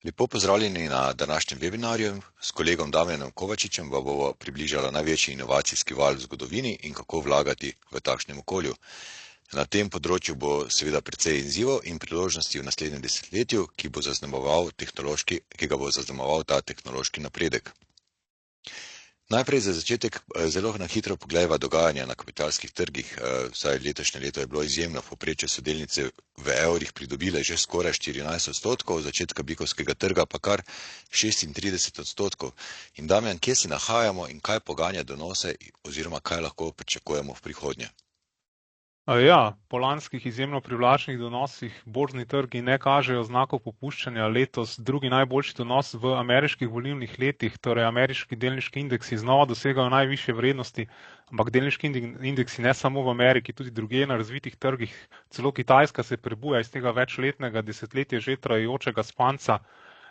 Lepo pozdravljeni na današnjem webinarju. S kolegom Damjanom Kovačičem vam bomo približali največji inovacijski val v zgodovini in kako vlagati v takšnem okolju. Na tem področju bo seveda precej izzivov in priložnosti v naslednjem desetletju, ki ga bo zaznamoval ta tehnološki napredek. Najprej za začetek zelo na hitro pogledajva dogajanja na kapitalskih trgih. Vsaj letošnje leto je bilo izjemno, v povprečju so delnice v evrih pridobile že skoraj 14%, od začetka bikovskega trga pa kar 36%. In Damjan, kje se nahajamo in kaj poganja donose oziroma kaj lahko pričakujemo v prihodnje? Ja, po lanskih izjemno privlačnih donosih borzni trgi ne kažejo znakov popuščanja. Letos drugi najboljši donos v ameriških volilnih letih, torej ameriški delniški indeksi znova dosegajo najvišje vrednosti, ampak delniški indeksi ne samo v Ameriki, tudi drugje na razvitih trgih, celo Kitajska se prebuja iz tega večletnega desetletje že trajajočega spanca.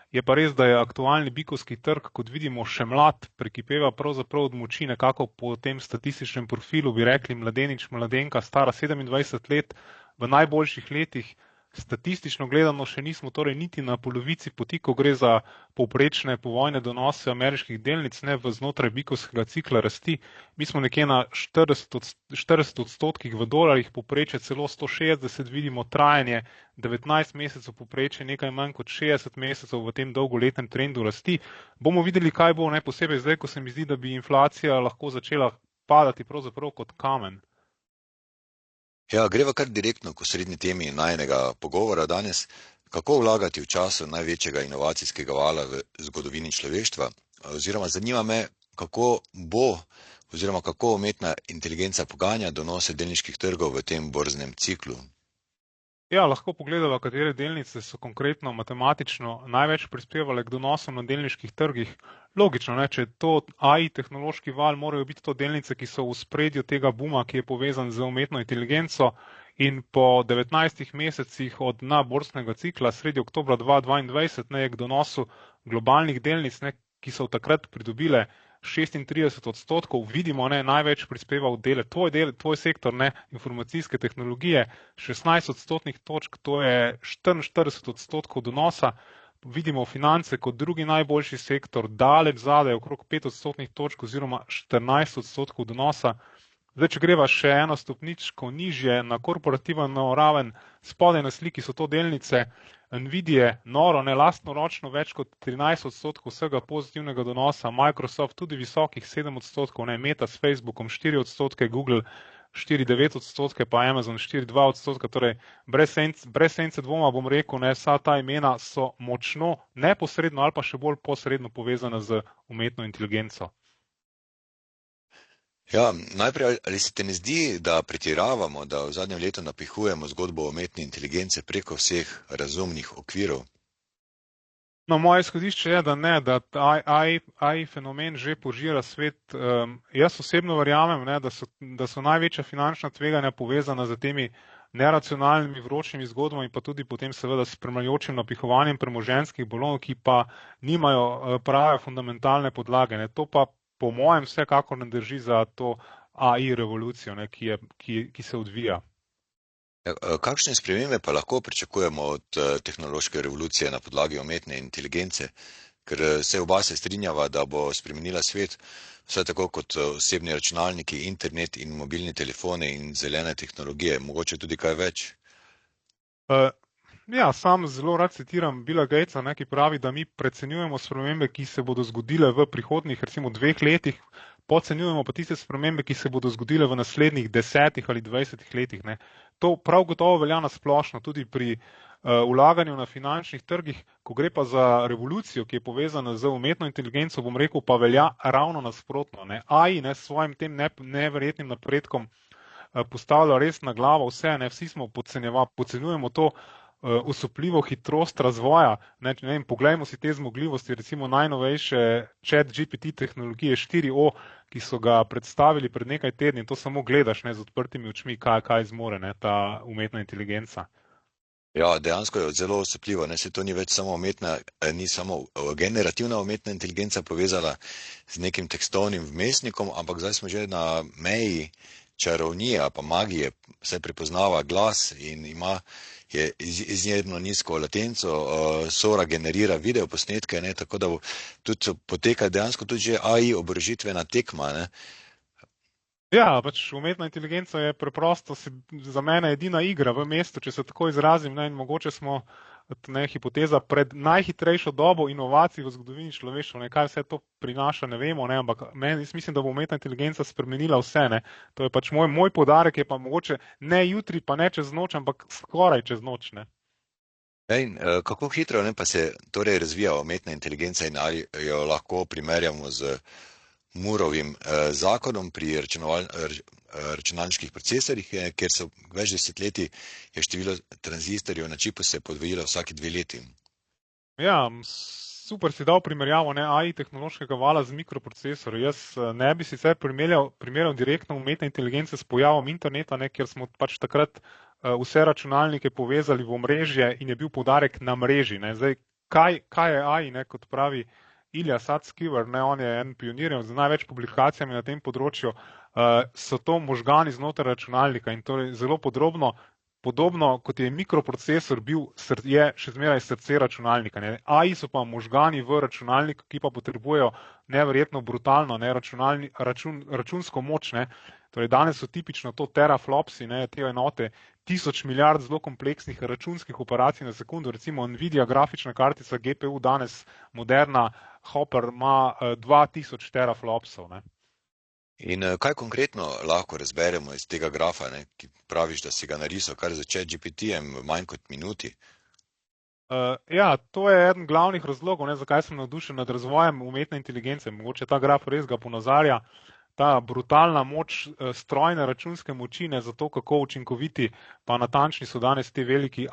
Je pa res, da je aktualni bikovski trg, kot vidimo, še mlad, prekipeva pravzaprav od moči, nekako po tem statističnem profilu bi rekli mladenič, mladenka, stara 27 let, v najboljših letih. Statistično gledano še nismo torej niti na polovici poti, ko gre za povprečne povojne donose ameriških delnic, ne v znotraj bikovskega cikla rasti. Mi smo nekje na 40% v dolarjih, povprečje celo 160, vidimo trajanje 19 mesecev, povprečje nekaj manj kot 60 mesecev v tem dolgoletnem trendu rasti. Bomo videli, kaj bo, ne posebej zdaj, ko se mi zdi, da bi inflacija lahko začela padati pravzaprav kot kamen. Ja, greva kar direktno k osrednji temi najinega pogovora danes. Kako vlagati v času največjega inovacijskega vala v zgodovini človeštva? Oziroma zanima me, kako umetna inteligenca poganja donose delniških trgov v tem borznem ciklu. Ja, lahko pogledava, katere delnice so konkretno matematično največ prispevale k donosom na delniških trgih. Logično, ne, če je to AI tehnološki val, morajo biti to delnice, ki so v spredju tega buma, ki je povezan z umetno inteligenco, in po 19 mesecih od dna borznega cikla sredi oktobra 2022 ne, je k donosu globalnih delnic, ne, ki so takrat pridobile 36%, vidimo, ne, največ prispeval tvoj sektor, ne, informacijske tehnologije, 16 odstotnih točk, to je 44% donosa. Vidimo finance kot drugi najboljši sektor, daleč zadaj, okrog 5 odstotnih točk oziroma 14% donosa. Zdaj, če greva še eno stopničko nižje na korporativno raven, spodaj na sliki so to delnice Nvidie, noro, ne, lastnoročno več kot 13% vsega pozitivnega donosa, Microsoft tudi visokih 7%, ne, Meta s Facebookom 4%, Google 4,9%, pa Amazon 4,2%, torej brez sence dvoma bom rekel, ne, vsa ta imena so močno neposredno ali pa še bolj posredno povezana z umetno inteligenco. Ja, najprej, ali se te ne zdi, da pretiravamo, da v zadnjem letu napihujemo zgodbo o umetni inteligence preko vseh razumnih okvirov? No, moje izhodišče je, da ne, da AI fenomen že požira svet. Jaz osebno verjamem, ne, da so največja finančna tveganja povezana z temi neracionalnimi vročimi zgodbami, pa tudi potem seveda s spremljajočim napihovanjem premoženjskih balonov, ki pa nimajo prave fundamentalne podlage. Ne. To pa po mojem vsekakor ne drži za to AI revolucijo, ne, ki se odvija. Kakšne spremembe pa lahko pričakujemo od tehnološke revolucije na podlagi umetne inteligence? Ker se oba se strinjava, da bo spremenila svet, vse tako kot osebni računalniki, internet in mobilni telefoni in zelene tehnologije, mogoče tudi kaj več? Ja, sam zelo rad citiram Billa Gatesa, ne, ki pravi, da mi precenjujemo spremembe, ki se bodo zgodile v prihodnjih, recimo 2 letih, podcenjujemo pa tiste spremembe, ki se bodo zgodile v naslednjih 10 ali 20 letih. Ne. To prav gotovo velja na splošno tudi pri vlaganju na finančnih trgih, ko gre pa za revolucijo, ki je povezana z umetno inteligenco, bom rekel, pa velja ravno nasprotno. Ne. AI, ne, s svojim tem neverjetnim napredkom postavlja res na glavo vse, ne, vsi smo podcenjujemo to osupljivo hitrost razvoja. Ne vem, poglejmo si te zmogljivosti, recimo najnovejše ChatGPT tehnologije 4o, ki so ga predstavili pred nekaj tedni, to samo gledaš, ne, z odprtimi očmi, kaj zmore, ne, ta umetna inteligenca. Ja, dejansko je zelo osupljivo, ne, se to ni več ni samo generativna umetna inteligenca povezala z nekim tekstovnim vmesnikom, ampak zdaj smo že na meji čarovnije pa magije, se prepoznava glas in ima je izjemno nizko latenco, Sora generira videoposnetke, ne, tako da tudi poteka dejansko tudi že AI oborožitvena tekma, ne. Ja, pač umetna inteligenca je preprosto za mene edina igra v mestu, če se tako izrazim, ne, in mogoče smo, ne, hipoteza pred najhitrejšo dobo inovacij v zgodovini človeštva, ne, kaj vse to prinaša, ne vemo, ne, ampak jaz mislim, da bo umetna inteligenca spremenila vse, ne. To je pač moj poudarek, je pa mogoče ne jutri, pa ne čez noč, ampak skoraj čez noč, ne. In kako hitro, ne, pa se torej razvija umetna inteligenca in ali jo lahko primerjamo z Moorovim zakonom pri računalniških procesorjih, kjer so več desetletij je število tranzistorjev na čipu se podvojilo vsaki 2 leti. Ja, super si dal primerjavo, ne, AI tehnološkega vala z mikroprocesorji. Jaz ne bi sicer primerjal direktno umetne inteligence s pojavom interneta, ne, ker smo pač takrat vse računalnike povezali v omrežje in je bil poudarek na mreži, ne. Zdaj, kaj je AI, ne, kot pravi Ilya Sutskever, ne, on je en pionir z največ publikacijami na tem področju, so to možgani znotraj računalnika in torej zelo podobno kot je mikroprocesor bil, je še zmeraj srce računalnika, ne. AI so pa možgani v računalniku, ki pa potrebujejo neverjetno brutalno, ne, računsko moč, ne. Torej danes so tipično to teraflopsi, ne, te enote, 1000 milijard zelo kompleksnih računskih operacij na sekundo, recimo Nvidia grafična kartica GPU danes moderna, Hopper ima 2000 teraflopsov, ne. In kaj konkretno lahko razberemo iz tega grafa, ne, ki praviš, da si ga narisal kar za ChatGPT-jem v manj kot minuti? Ja, to je eden glavnih razlogov, ne, zakaj sem navdušen nad razvojem umetne inteligence. Mogoče ta graf res ga ponazarja, ta brutalna moč strojne računske moči, ne, za to, kako učinkoviti pa natančni so danes ti veliki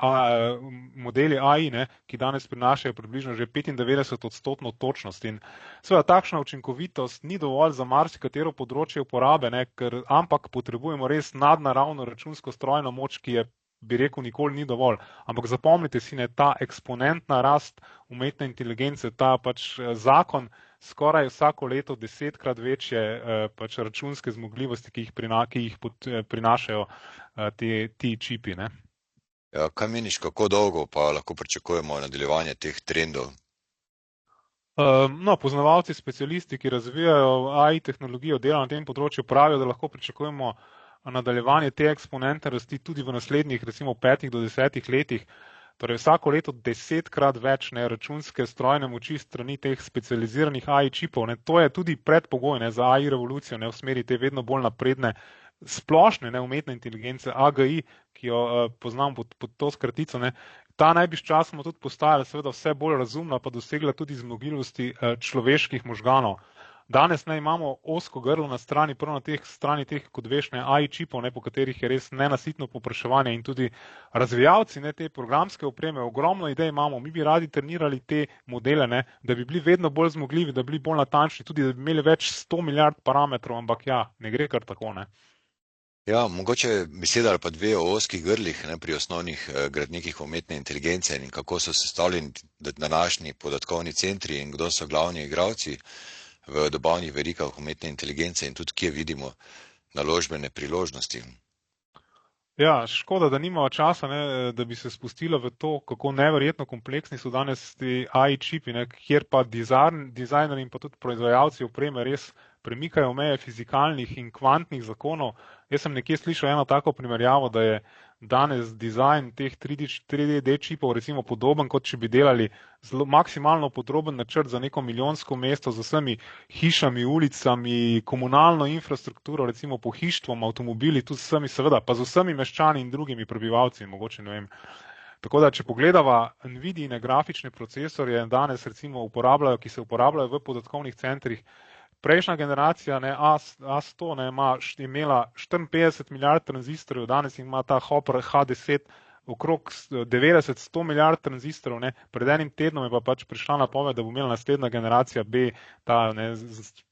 modeli AI, ne, ki danes prinašajo približno že 95% točnost. In seveda takšna učinkovitost ni dovolj za marsikatero področje uporabe, ne, ampak potrebujemo res nadnaravno računsko strojno moč, ki je, bi rekel, nikoli ni dovolj. Ampak zapomnite si, ne, ta eksponentna rast umetne inteligence, ta pač zakon, skoraj vsako leto 10-krat večje pač računske zmogljivosti, ki jih prinašajo ti čipi, ne. Ja, kaj meniš, kako dolgo pa lahko pričakujemo nadaljevanje teh trendov? No, poznavalci, specialisti, ki razvijajo AI tehnologijo, delajo na tem področju, pravijo, da lahko pričakujemo nadaljevanje te eksponentne rasti tudi v naslednjih, recimo 5 do 10 letih. Torej vsako leto 10-krat več, ne, računske strojne moči strani teh specializiranih AI čipov, ne. To je tudi predpogoj, ne, za AI revolucijo, ne, v smeri te vedno bolj napredne splošne, ne, umetne inteligence AGI, ki jo poznamo pod to skratico, ne. Ta naj bi sčasoma tudi postajala seveda vse bolj razumna, pa dosegla tudi zmogljivosti človeških možganov. Danes ne imamo ozko grlo na strani, prav na strani teh, kot veš, ne, AI čipov, ne, po katerih je res nenasitno povpraševanje in tudi razvijalci, ne, te programske opreme, ogromno idej imamo, mi bi radi trenirali te modele, ne, da bi bili vedno bolj zmogljivi, da bi bili bolj natančni, tudi da bi imeli več 100 milijard parametrov, ampak ja, ne gre kar tako, ne. Ja, mogoče beseda ali pa dve o ozkih grlih, ne, pri osnovnih gradnikih umetne inteligence in kako so sestavljeni današnji podatkovni centri in kdo so glavni igralci v dobavnih verigah umetne inteligence in tudi kje vidimo naložbene priložnosti. Ja, škoda, da nimamo časa, ne, da bi se spustilo v to, kako neverjetno kompleksni so danes ti AI čipi, ne, kjer pa dizajnerji in pa tudi proizvajalci opreme res premikajo meje fizikalnih in kvantnih zakonov. Jaz sem nekje slišal eno tako primerjavo, da je danes dizajn teh 3D čipov recimo podoben, kot če bi delali maksimalno podroben načrt za neko milijonsko mesto z vsemi hišami, ulicami, komunalno infrastrukturo, recimo pohištvom, avtomobili, tudi z vsemi, seveda, pa z vsemi meščani in drugimi prebivalci, mogoče ne vem. Tako da, če pogledava Nvidijine grafične procesorje danes recimo uporabljajo, ki se uporabljajo v podatkovnih centrih, prejšnja generacija, ne, A100, ne, je imela 54 milijard tranzistorjev, danes ima ta Hopper H10 okrog 90-100 milijard tranzistorjev, ne. Pred enim tednom je pa pač prišla napoved, da bo imela naslednja generacija B, ta, ne,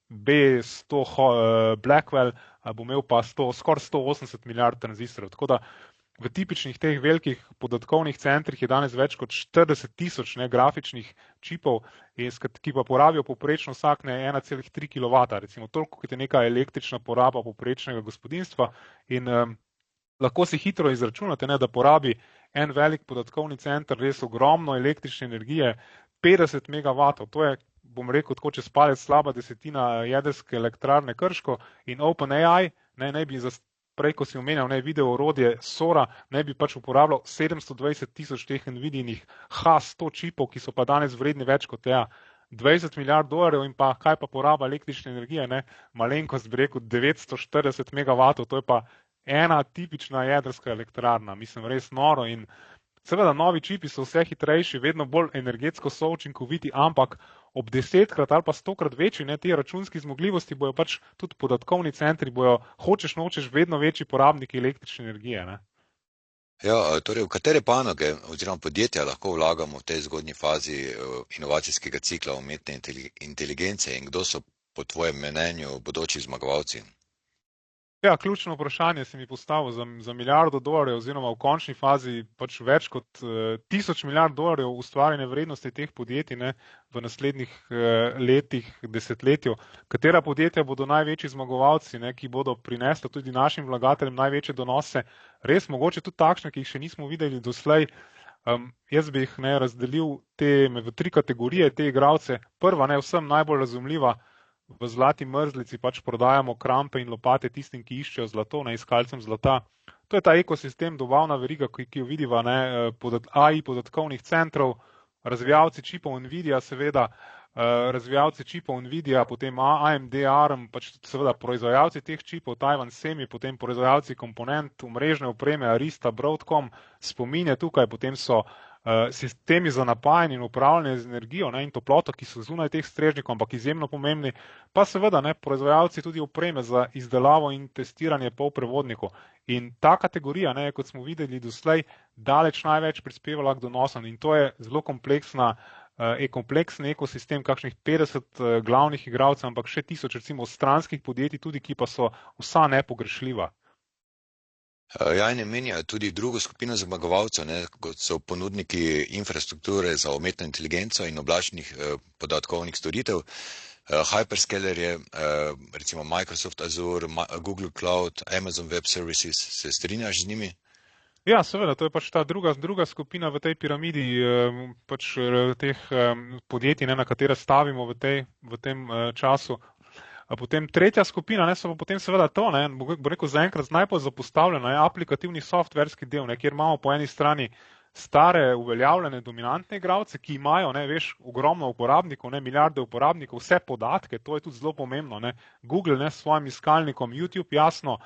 B100 Blackwell, bo imel pa skoraj 180 milijard tranzistorjev. Tako da v tipičnih teh velikih podatkovnih centrih je danes več kot 40 tisoč grafičnih čipov, ki pa porabijo povprečno vsak 1,3 kW, recimo toliko, kot je neka električna poraba povprečnega gospodinjstva. In lahko si hitro izračunate, ne, da porabi en velik podatkovni center, res ogromno električne energije, 50 megavatov, to je, bom rekel, tako čez palec slaba desetina jedrske elektrarne Krško in OpenAI, ne bi prej, ko si omenjal, video orodje Sora, ne bi pač uporabljal 720 tisoč teh Nvidijinih H100 čipov, ki so pa danes vredni več kot 20 milijard dolarjev in pa kaj pa poraba električne energije, malenkost bi rekel 940 megavatov, to je pa ena tipična jedrska elektrarna, mislim res noro in seveda novi čipi so vse hitrejši, vedno bolj energetsko so učinkoviti, ampak ob 10-krat ali pa 100-krat večji, te računski zmogljivosti bojo pač tudi podatkovni centri, bojo hočeš nočeš vedno večji porabniki električne energije. Ja, torej v katere panoge oziroma podjetja lahko vlagamo v tej zgodnji fazi inovacijskega cikla umetne inteligence in kdo so po tvojem mnenju bodoči zmagovalci? Ja, ključno vprašanje si mi postavil za milijardo dolarjev oziroma v končni fazi pač več kot 1000 milijard dolarjev ustvarjene vrednosti teh podjetij v naslednjih letih, desetletju. Katera podjetja bodo največji zmagovalci, ki bodo prinesli tudi našim vlagateljem največje donose, res mogoče tudi takšne, ki jih še nismo videli doslej. Jaz bi jih razdelil v 3 kategorije, te igralce. Prva, vsem najbolj razumljiva, v zlati mrzlici pač prodajamo krampe in lopate tistim, ki iščejo zlato, iskalcem zlata. To je ta ekosistem, dobavna veriga, ki jo vidiva, AI podatkovnih centrov, razvijalci čipov Nvidia, seveda, razvijalci čipov Nvidia, potem AMD, ARM, pač seveda proizvajalci teh čipov, Taiwan Semi, potem proizvajalci komponent, omrežne opreme, Arista, Broadcom, Spomin je tukaj, potem so sistemi za napajanje in upravljanje z energijo in toploto, ki so zunaj teh strežnikov, ampak izjemno pomembni, pa seveda proizvajalci tudi opreme za izdelavo in testiranje polprevodnikov. In ta kategorija, kot smo videli doslej, daleč največ prispevala k donosom in to je zelo kompleksen ekosistem, kakšnih 50 glavnih igralcev, ampak še 1000 recimo stranskih podjetij tudi, ki pa so vsa nepogrešljiva. Ja, in menjajo tudi drugo skupino zmagovalcev, kot so ponudniki infrastrukture za umetno inteligenco in oblačnih podatkovnih storitev, hyperscalerje, recimo Microsoft Azure, Google Cloud, Amazon Web Services, se strinjaš z njimi? Ja, seveda, to je pač ta druga skupina v tej piramidi pač teh podjetij, na katere stavimo v tem času. Potem tretja skupina, so pa potem seveda to, bo rekel zaenkrat najbolj zapostavljeno, aplikativni softverski del, kjer imamo po eni strani stare, uveljavljene, dominantne igralce, ki imajo, ogromno uporabnikov, milijarde uporabnikov, vse podatke, to je tudi zelo pomembno, Google s svojim iskalnikom, YouTube, jasno,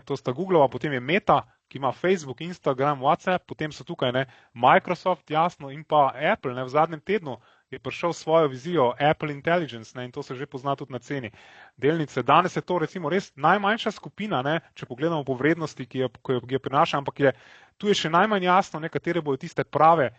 to sta Googlova, potem je Meta, ki ima Facebook, Instagram, WhatsApp, potem so tukaj Microsoft, jasno, in pa Apple, v zadnjem tednu je prišel svojo vizijo Apple Intelligence in to se že pozna tudi na ceni delnice. Danes je to recimo res najmanjša skupina, če pogledamo po vrednosti, ki jo prinaša, ampak tu je še najmanj jasno, katere bodo tiste prave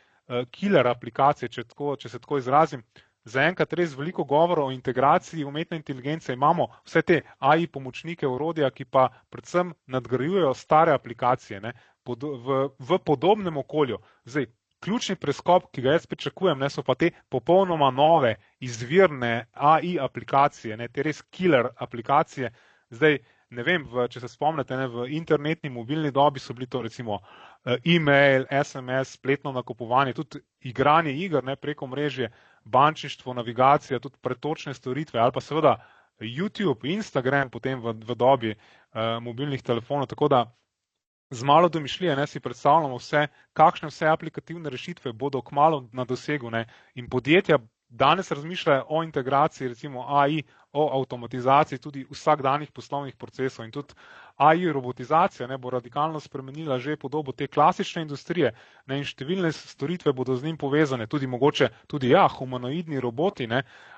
killer aplikacije, če se tako izrazim. Zaenkrat res veliko govora o integraciji umetne inteligence, imamo vse te AI pomočnike, orodja, ki pa predvsem nadgrajujejo stare aplikacije v podobnem okolju. Zdaj, ključni preskok, ki ga jaz pričakujem, so pa te popolnoma nove, izvirne AI aplikacije, te res killer aplikacije. Zdaj, ne vem, če se spomnite, v internetni mobilni dobi so bili to recimo e-mail, SMS, spletno nakupovanje, tudi igranje iger preko mreže, bančništvo, navigacija, tudi pretočne storitve ali pa seveda YouTube, Instagram potem v dobi mobilnih telefonov, tako da z malo domišljije si predstavljamo kakšne vse aplikativne rešitve bodo kmalu na dosegu in podjetja danes razmišljajo o integraciji, recimo AI, o avtomatizaciji tudi vsakdanjih poslovnih procesov in tudi AI robotizacija bo radikalno spremenila že podobo te klasične industrije in številne storitve bodo z njim povezane, tudi mogoče tudi humanoidni roboti,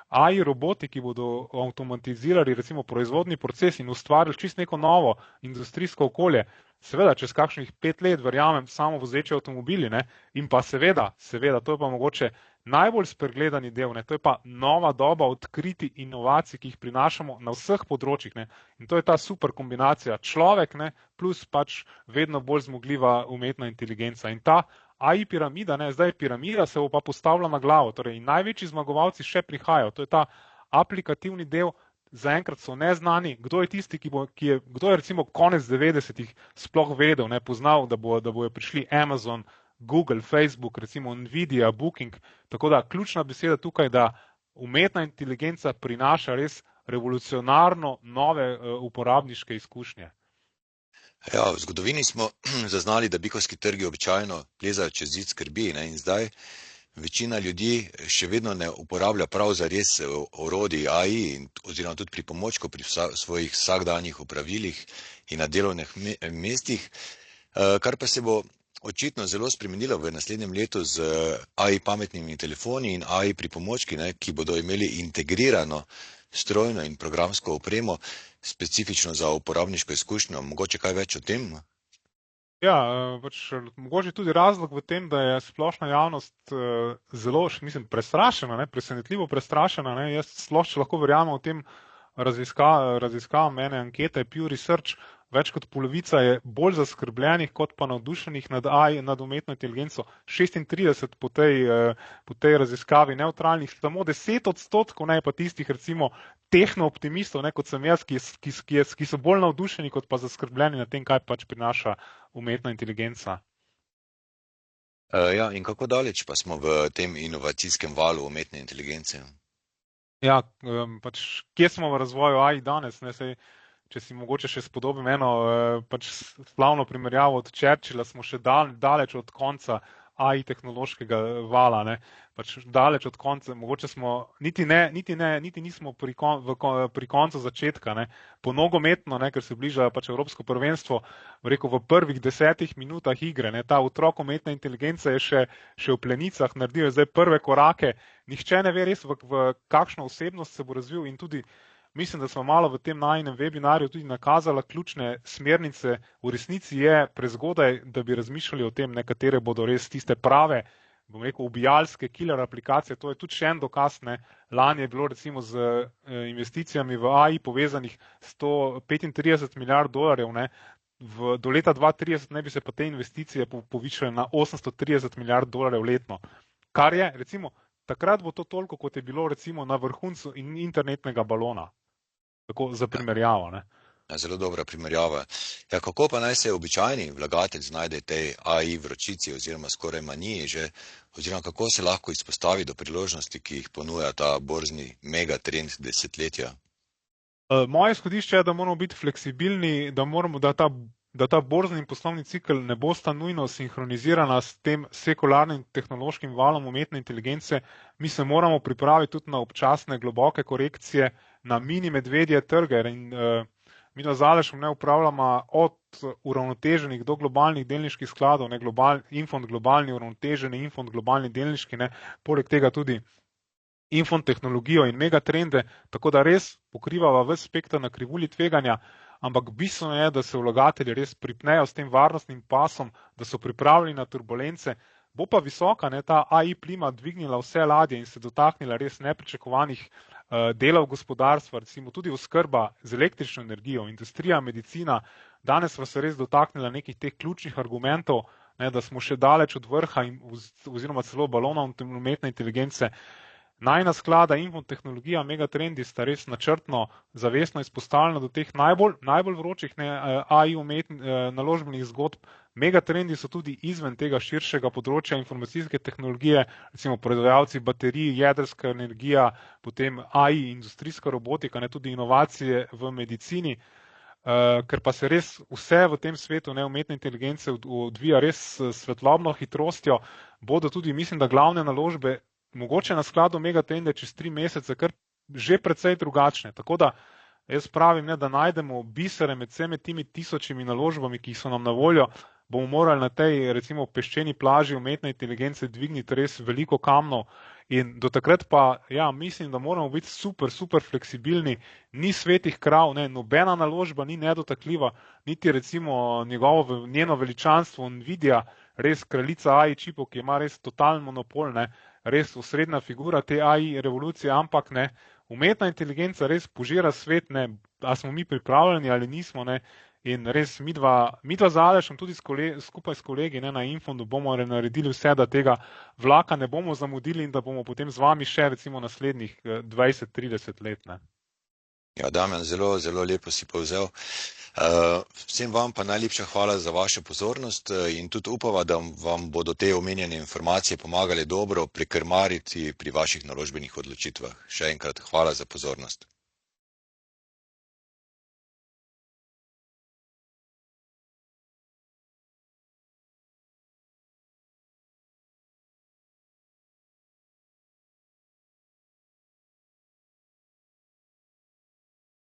AI roboti, ki bodo avtomatizirali recimo proizvodni proces in ustvarili čisto neko novo industrijsko okolje. Seveda, čez kakšnih 5 let, verjamem, samo vozeči avtomobili in pa seveda, to je pa mogoče najbolj spregledani del, to je pa nova doba odkritij inovacij, ki jih prinašamo na vseh področjih. In to je ta super kombinacija človek plus pač vedno bolj zmogljiva umetna inteligenca. In ta AI piramida, zdaj piramida se bo pa postavila na glavo, torej in največji zmagovalci še prihajajo. To je ta aplikativni del, zaenkrat so neznani. Kdo je tisti, kdo je recimo konec 90-ih sploh vedel, ne, poznal, da bojo prišli Amazon, Google, Facebook, recimo Nvidia, Booking. Tako da ključna beseda tukaj, da umetna inteligenca prinaša res revolucionarno nove uporabniške izkušnje. Ja, v zgodovini smo zaznali, da bikovski trgi običajno plezajo čez zid skrbi, ne, in zdaj večina ljudi še vedno ne uporablja prav zares orodij AI oziroma tudi pripomočkov pri svojih vsakdanjih opravilih in na delovnih mestih, kar pa se bo očitno zelo spremenilo v naslednjem letu z AI pametnimi telefoni in AI pripomočki, ne, ki bodo imeli integrirano strojno in programsko opremo, specifično za uporabniško izkušnjo. Mogoče kaj več o tem? Ja, mogoče tudi razlog v tem, da je splošna javnost zelo, mislim, prestrašena, ne, presenetljivo prestrašena. Ne. Jaz sploh, če lahko verjamem o tem raziskavam mene ankete Pew Research, več kot polovica je bolj zaskrbljenih kot pa navdušenih nad AI, nad umetno inteligenco. 36 po tej raziskavi neutralnih, samo 10% ne pa tistih recimo tehnooptimistov, ne, kot sem jaz, ki so bolj navdušeni kot pa zaskrbljeni nad tem, kaj pač prinaša umetna inteligenca. Ja, in kako daleč pa smo v tem inovacijskem valu umetne inteligence? Ja, pač kje smo v razvoju AI danes, ne, sej, če si mogoče še spodobim eno pač slavno primerjavo od Churchilla, smo še daleč od konca AI tehnološkega vala, ne, pač daleč od konca, mogoče smo, niti nismo pri koncu začetka, ne, po nogometno, ne, ker se bliža pač Evropsko prvenstvo, rekel, v prvih 10 minutah igre, ne, ta otrok umetne inteligence je še v plenicah, naredil je zdaj prve korake, nihče ne ve res, v kakšno osebnost se bo razvil in tudi mislim, da smo malo v tem najinem webinarju tudi nakazala ključne smernice. V resnici je prezgodaj, da bi razmišljali o tem, nekatere bodo res tiste prave, bom rekel, ubijalske killer aplikacije. To je tudi še en dokaz, ne. Lani je bilo recimo z investicijami v AI povezanih 135 milijard dolarjev, ne. Do leta 2030 ne bi se pa te investicije povišale na 830 milijard dolarjev letno. Kar je, recimo, takrat bo to toliko, kot je bilo recimo na vrhuncu internetnega balona. Tako za primerjavo, ne. Ja, zelo dobra primerjava. Ja, kako pa naj se običajni vlagatelj znajde tej AI vročici oziroma skoraj maniji že, oziroma kako se lahko izpostavi do priložnosti, ki jih ponuja ta borzni megatrend desetletja? Moje izhodišče je, da moramo biti fleksibilni, da ta borzni in poslovni cikel ne bosta nujno sinhronizirana s tem sekularnim tehnološkim valom umetne inteligence. Mi se moramo pripraviti tudi na občasne globoke korekcije, na mini medvedje trge in mi na Zalešem ne upravljamo od uravnoteženih do globalnih delniških skladov, ne, Infond globalni uravnoteženi, Infond globalni delniški, ne, poleg tega tudi Infond tehnologijo in megatrende, tako da res pokrivava ves spekter na krivulji tveganja, ampak bistveno je, da se vlagatelji res pripnejo s tem varnostnim pasom, da so pripravljeni na turbulence. Bo pa visoka, ne, ta AI plima dvignila vse ladje in se dotaknila res nepričakovanih delov gospodarstva, recimo tudi oskrba z električno energijo, industrija, medicina. Danes smo se res dotaknila nekih teh ključnih argumentov, ne, da smo še daleč od vrha oziroma celo balonov umetne inteligence. Najina sklada Infond tehnologija, megatrendi sta res načrtno, zavestno izpostavljena do teh najbolj vročih AI naložbenih zgodb. Megatrendi so tudi izven tega širšega področja informacijske tehnologije, recimo proizvajalci baterij, jedrska energija, potem AI, industrijska robotika, ne, tudi inovacije v medicini, ker pa se res vse v tem svetu umetne inteligence odvija res s svetlobno hitrostjo, bodo tudi, mislim, da glavne naložbe mogoče na skladu megatrende čez 3 mesece kar že precej drugačne. Tako da jaz pravim, ne, da najdemo bisere med vsemi temi tisočimi naložbami, ki so nam na voljo, bomo morali na tej recimo peščeni plaži umetne inteligence dvigniti res veliko kamnov in do takrat pa, ja, mislim, da moramo biti super fleksibilni, ni svetih krav, ne, nobena naložba ni nedotakljiva, niti recimo njeno veličanstvo Nvidia, res kraljica AI čipov, ki ima res totalen monopol, ne, res osrednja figura te AI revolucije, ampak ne, umetna inteligenca res požira svet, ne, a smo mi pripravljeni ali nismo, ne, in res midva z Alešem tudi skupaj s kolegi, ne, na Infondu bomo naredili vse, da tega vlaka ne bomo zamudili in da bomo potem z vami še recimo naslednjih 20-30 let, ne. Ja, Damjan, zelo lepo si povzel. Vsem vam pa najlepša hvala za vašo pozornost in tudi upava, da vam bodo te omenjene informacije pomagale dobro prekrmariti pri vaših naložbenih odločitvah. Še enkrat hvala za pozornost.